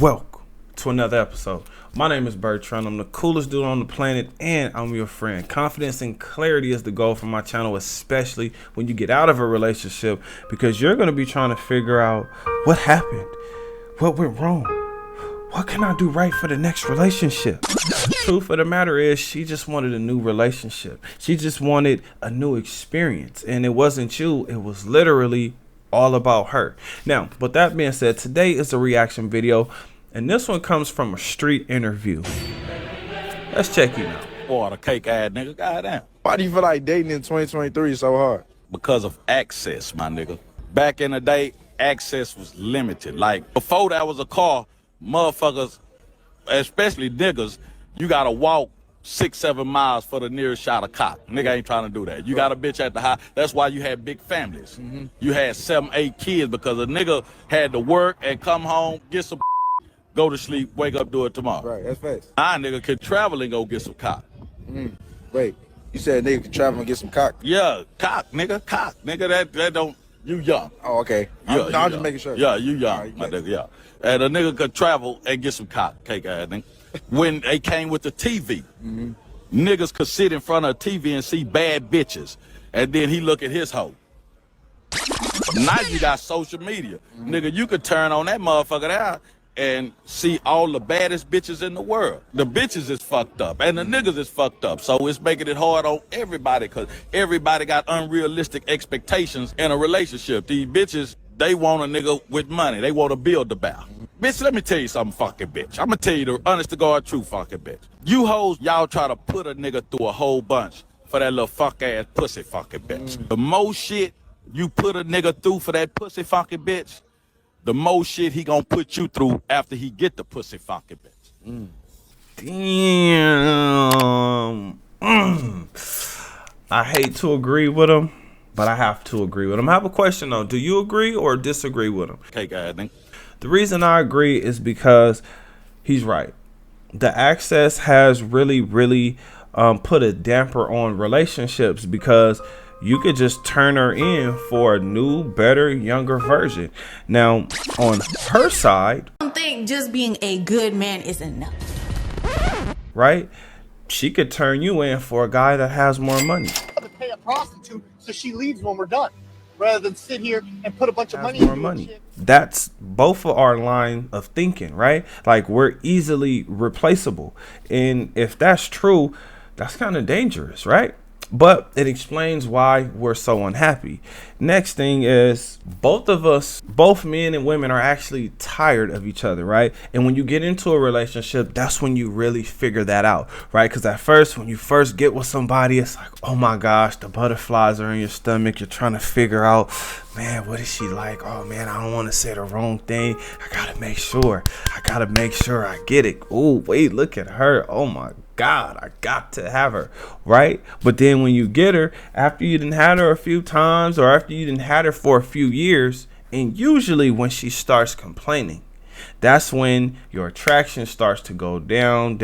Welcome to another episode. My name is Bertrand. I'm the coolest dude on the planet, and I'm your friend. Confidence and clarity is the goal for my channel, especially when you get out of a relationship, because you're going to be trying to figure out what happened, what went wrong, what can I do right for the next relationship. Truth of the matter is, she just wanted a new relationship. She just wanted a new experience, and it wasn't you. It was literally all about her. Now, with that being said, today is a reaction video, and this one comes from a street interview. Let's check it out. Boy, the cake ass nigga, goddamn. Why do you feel like dating in 2023 is so hard? Because of access, my nigga. Back in the day, access was limited. Like, before that was a car, motherfuckers, especially niggas, you gotta walk 6-7 miles for the nearest shot of cock. Nigga ain't trying to do that. You got a bitch at the house. That's why you had big families. You had 7-8 kids because a nigga had to work and come home, get some go to sleep, wake up, do it tomorrow. Right, that's facts. Our nigga could travel and go get some cock. Wait, you said nigga can travel and get some cock? Yeah, cock, nigga, cock. Nigga, that don't, you young. Oh, okay. Yeah, I'm just young. making sure. Yeah, you young, Alright, my thanks. nigga, yeah. And a nigga could travel and get some cock, cake ass nigga. When they came with the TV, niggas could sit in front of a TV and see bad bitches, and then he look at his hoe. Now you got social media. Nigga, you could turn on that motherfucker there and see all the baddest bitches in the world. The bitches is fucked up, and the niggas is fucked up. So it's making it hard on everybody, because everybody got unrealistic expectations in a relationship. These bitches, they want a nigga with money. They want to build the bow. Bitch, let me tell you something, fucking bitch. I'm gonna tell you the honest to God truth, fucking bitch. You hoes, y'all try to put a nigga through a whole bunch for that little fuck ass pussy fucking bitch. The more shit you put a nigga through for that pussy fucking bitch, the more shit he gonna put you through after he get the pussy fucking bitch. Damn. I hate to agree with him, but I have to agree with him. I have a question though. Do you agree or disagree with him? Okay, guys, nigga. The reason I agree is because he's right. The access has really put a damper on relationships, because you could just turn her in for a new, better, younger version. Now, on her side, I don't think just being a good man is enough. right, she could turn you in for a guy that has more money. To pay a prostitute so she leaves when we're done, rather than sit here and put a bunch of money More into money. a chick. That's both of our line of thinking, right? Like, we're easily replaceable. And if that's true, that's kind of dangerous, right? But it explains why we're so unhappy. Next thing is, both of us, both men and women, are actually tired of each other, right? And when you get into a relationship, that's when you really figure that out, right? Because at first, when you first get with somebody, it's like, oh my gosh, the butterflies are in your stomach. You're trying to figure out, man, what is she like? Oh man, I don't want to say the wrong thing. I gotta make sure I get it. Oh wait, look at her. Oh my God, I got to have her, right? But then when you get her, after you didn't had her a few times, or after you didn't had her for a few years, and usually when she starts complaining, that's when your attraction starts to go down,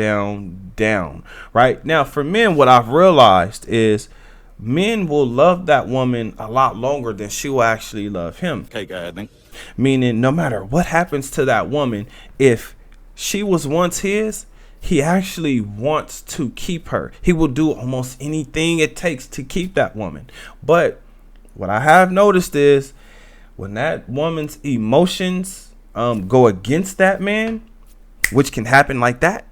right? Now, for men, what I've realized is men will love that woman a lot longer than she will actually love him. Okay, guys, nigga. Meaning, no matter what happens to that woman, if she was once his, he actually wants to keep her. He will do almost anything it takes to keep that woman. But what I have noticed is, when that woman's emotions go against that man, which can happen like that,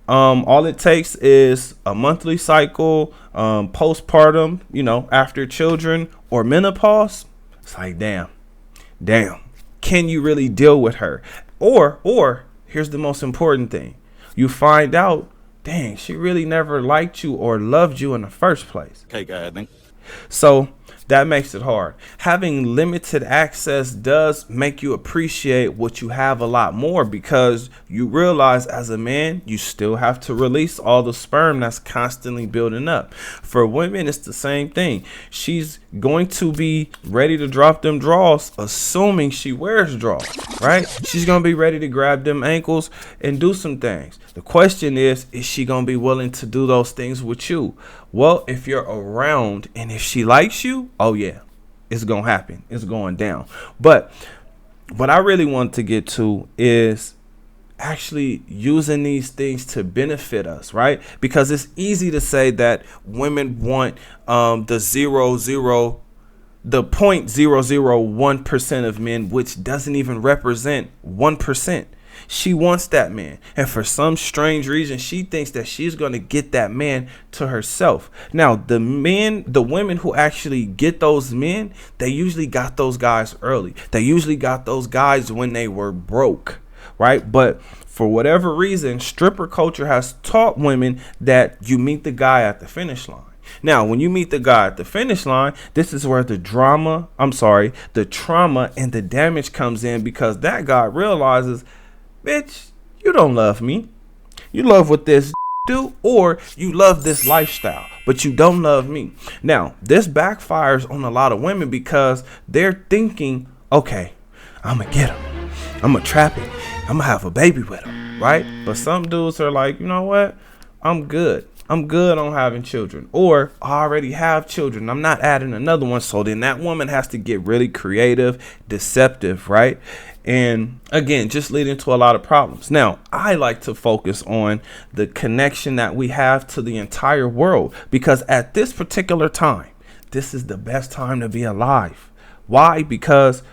all it takes is a monthly cycle, postpartum, after children, or menopause. It's like, damn, can you really deal with her? Or here's the most important thing. You find out, dang, she really never liked you or loved you in the first place. Okay, guys, nigga. So that makes it hard. Having limited access does make you appreciate what you have a lot more, because you realize as a man, you still have to release all the sperm that's constantly building up. For women, it's the same thing. She's going to be ready to drop them draws, assuming she wears draws, right? She's going to be ready to grab them ankles and do some things. The question is she going to be willing to do those things with you? Well, if you're around and if she likes you, oh yeah, it's going to happen. It's going down. But what I really want to get to is actually using these things to benefit us, right? Because it's easy to say that women want the 0.001% of men, which doesn't even represent 1%. She wants that man, and for some strange reason she thinks that she's going to get that man to herself. Now the women who actually get those men, they usually got those guys early. They usually got those guys when they were broke, right? But for whatever reason, stripper culture has taught women that you meet the guy at the finish line. Now, when you meet the guy at the finish line, this is where the trauma and the damage comes in, because that guy realizes, bitch, you don't love me. You love what this do, or you love this lifestyle, but you don't love me. Now, this backfires on a lot of women because they're thinking, okay, I'm going to get him. I'm going to trap him. I'm going to have a baby with him, right? But some dudes are like, you know what? I'm good on having children, or I already have children. I'm not adding another one. So then that woman has to get really creative, deceptive, right? And again, just leading to a lot of problems. Now, I like to focus on the connection that we have to the entire world, because at this particular time, this is the best time to be alive. Why? Because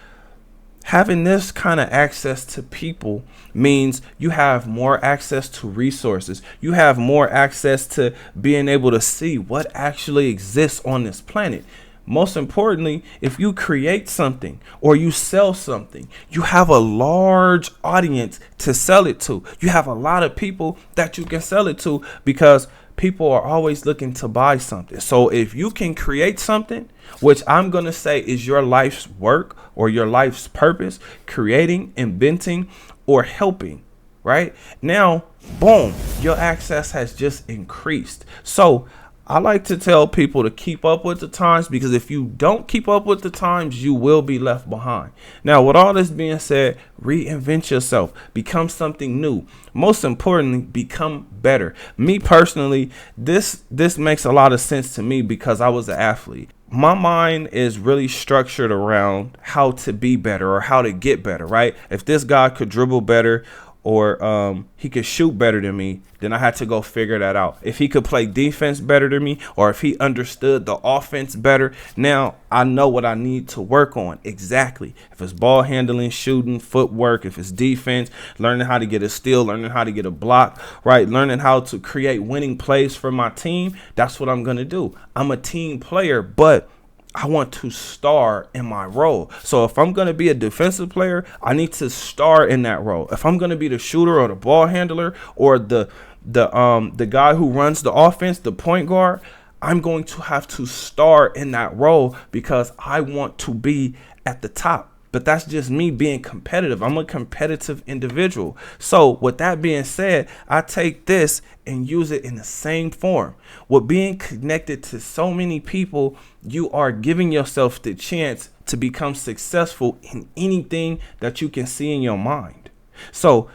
having this kind of access to people means you have more access to resources. You have more access to being able to see what actually exists on this planet. Most importantly, if you create something or you sell something, you have a large audience to sell it to. You have a lot of people that you can sell it to, because people are always looking to buy something. So if you can create something, which I'm going to say is your life's work or your life's purpose, creating, inventing, or helping, right? Now, boom, your access has just increased. So I like to tell people to keep up with the times, because if you don't keep up with the times, you will be left behind. Now, with all this being said, reinvent yourself, become something new. Most importantly, become better. Me personally, this makes a lot of sense to me because I was an athlete. My mind is really structured around how to be better or how to get better, right? If this guy could dribble better, or he could shoot better than me, then I had to go figure that out. If he could play defense better than me, or if he understood the offense better, now I know what I need to work on exactly. If it's ball handling, shooting, footwork, if it's defense, learning how to get a steal, learning how to get a block, right? Learning how to create winning plays for my team. That's what I'm going to do. I'm a team player, but I want to star in my role. So if I'm going to be a defensive player, I need to star in that role. If I'm going to be the shooter or the ball handler or the guy who runs the offense, the point guard, I'm going to have to star in that role because I want to be at the top. But that's just me being competitive. I'm a competitive individual. So with that being said, I take this and use it in the same form. With being connected to so many people, you are giving yourself the chance to become successful in anything that you can see in your mind. So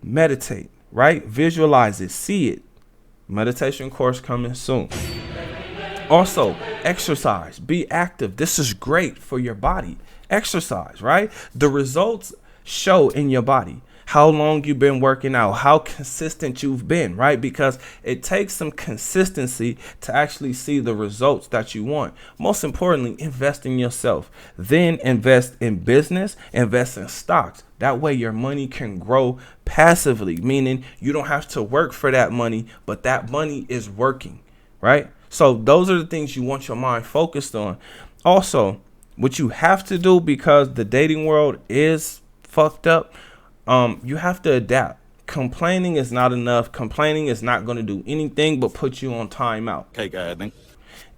meditate, right? Visualize it, see it. Meditation course coming soon. Also, exercise, be active. This is great for your body. Exercise, right? The results show in your body how long you've been working out, how consistent you've been, right? Because it takes some consistency to actually see the results that you want. Most importantly, invest in yourself. Then invest in business, invest in stocks. That way your money can grow passively, meaning you don't have to work for that money, but that money is working, right? So those are the things you want your mind focused on. Also, what you have to do, because the dating world is fucked up, you have to adapt. Complaining is not enough. Complaining is not going to do anything but put you on timeout. Okay, guys.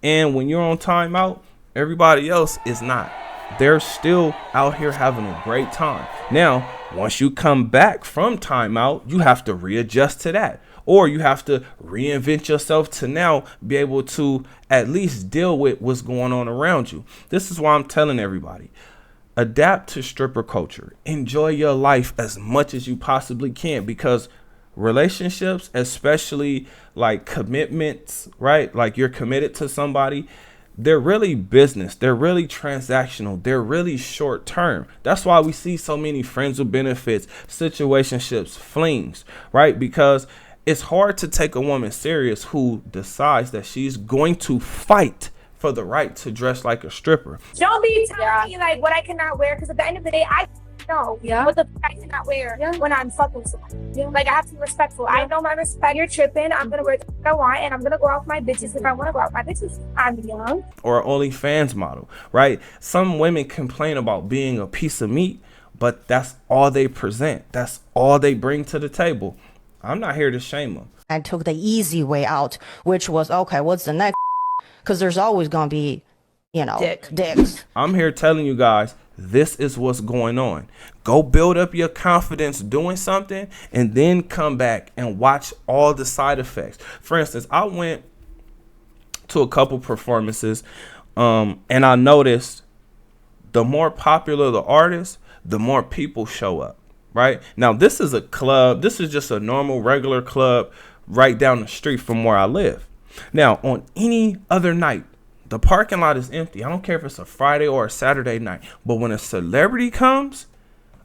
And when you're on timeout, everybody else is not. They're still out here having a great time. Now, once you come back from timeout, you have to readjust to that. Or you have to reinvent yourself to now be able to at least deal with what's going on around you. This is why I'm telling everybody, adapt to stripper culture. Enjoy your life as much as you possibly can, because relationships, especially like commitments, right? Like you're committed to somebody. they're really business. They're really transactional. They're really short term. That's why we see so many friends with benefits, situationships, flings, right? Because it's hard to take a woman serious who decides that she's going to fight for the right to dress like a stripper. Don't be telling me like what I cannot wear, because at the end of the day, I know what the fuck I cannot wear when I'm fucking with somebody. Like, I have to be respectful. I know my respect. You're tripping. I'm gonna wear what I want, and I'm gonna go out with my bitches if I want to go out with my bitches. I'm young. Or OnlyFans model, right? Some women complain about being a piece of meat, but that's all they present. That's all they bring to the table. I'm not here to shame them. I took the easy way out, which was, okay, what's the next? Because there's always going to be, you know, dicks. I'm here telling you guys, this is what's going on. Go build up your confidence doing something and then come back and watch all the side effects. For instance, I went to a couple performances and I noticed the more popular the artist, the more people show up, right? Now, this is a club. This is just a normal, regular club right down the street from where I live. Now, on any other night, the parking lot is empty. I don't care if it's a Friday or a Saturday night. But when a celebrity comes,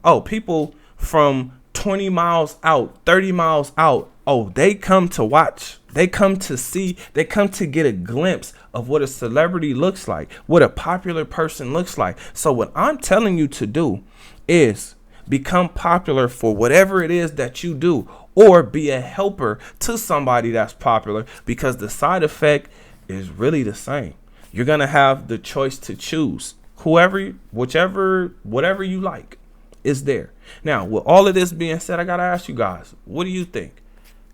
oh, people from 20 miles out, 30 miles out, oh, they come to watch. They come to see. They come to get a glimpse of what a celebrity looks like, what a popular person looks like. So what I'm telling you to do is become popular for whatever it is that you do, or be a helper to somebody that's popular, because the side effect is really the same. You're going to have the choice to choose whatever you like is there. Now, with all of this being said, I got to ask you guys, what do you think?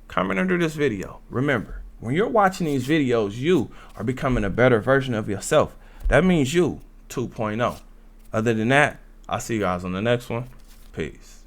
Comment under this video. Remember, when you're watching these videos, you are becoming a better version of yourself. That means you 2.0. Other than that, I'll see you guys on the next one. Peace.